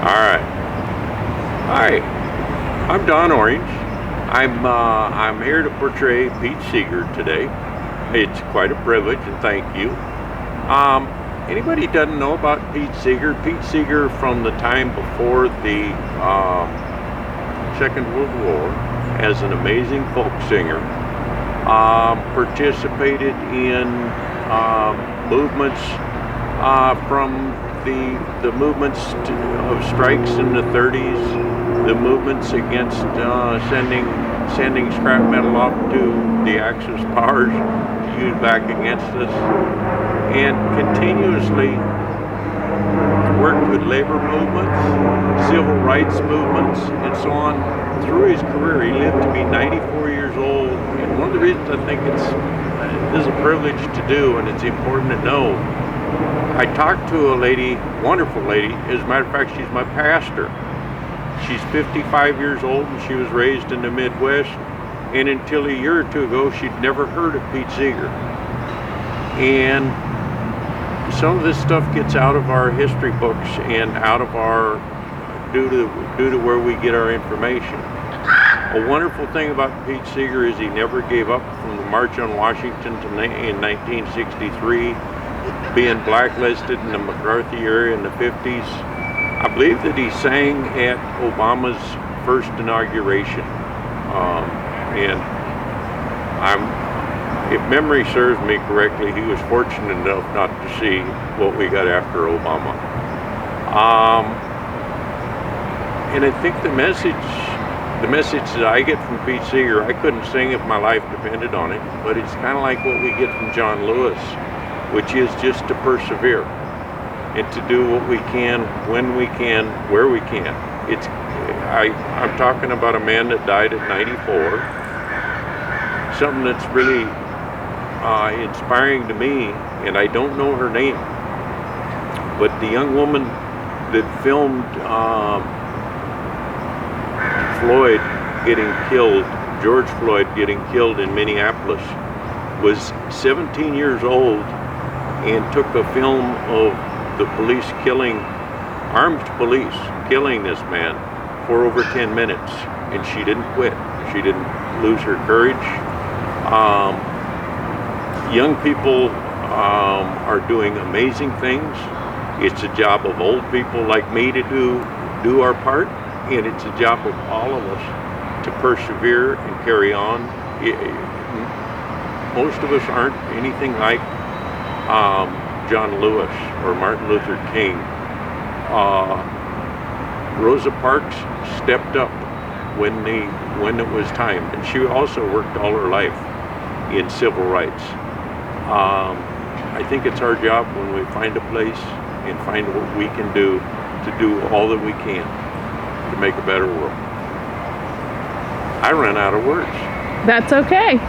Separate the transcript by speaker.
Speaker 1: All right. Hi, I'm Don Orange. I'm here to portray Pete Seeger today. It's quite a privilege, and thank you. Anybody doesn't know about Pete Seeger? Pete Seeger, from the time before the Second World War, as an amazing folk singer, participated in movements from the movements of strikes in the 30s, the movements against sending scrap metal off to the Axis powers to use back against us, and continuously worked with labor movements, civil rights movements, and so on through his career. He lived to be 94 years old, and one of the reasons I think this is a privilege to do, and it's important to know. I talked to a lady, wonderful lady. As a matter of fact, she's my pastor. She's 55 years old, and she was raised in the Midwest. And until a year or two ago, she'd never heard of Pete Seeger. And some of this stuff gets out of our history books and out of our due to where we get our information. A wonderful thing about Pete Seeger is he never gave up from the March on Washington in 1963. Being blacklisted in the McCarthy area in the 50s. I believe that he sang at Obama's first inauguration. And if memory serves me correctly, he was fortunate enough not to see what we got after Obama. And I think the message that I get from Pete Seeger, I couldn't sing if my life depended on it, but it's kind of like what we get from John Lewis, which is just to persevere and to do what we can, when we can, where we can. I'm talking about a man that died at 94, something that's really inspiring to me, and I don't know her name, but the young woman that filmed Floyd getting killed, George Floyd getting killed in Minneapolis, was 17 years old, and took a film of the police armed police killing this man for over 10 minutes, and she didn't quit. She didn't lose her courage. Young people are doing amazing things. It's a job of old people like me to do our part, and it's a job of all of us to persevere and carry on. Most of us aren't anything like John Lewis or Martin Luther King. Rosa Parks stepped up when it was time, and she also worked all her life in civil rights. I think it's our job when we find a place and find what we can do to do all that we can to make a better world. I ran out of words.
Speaker 2: That's okay.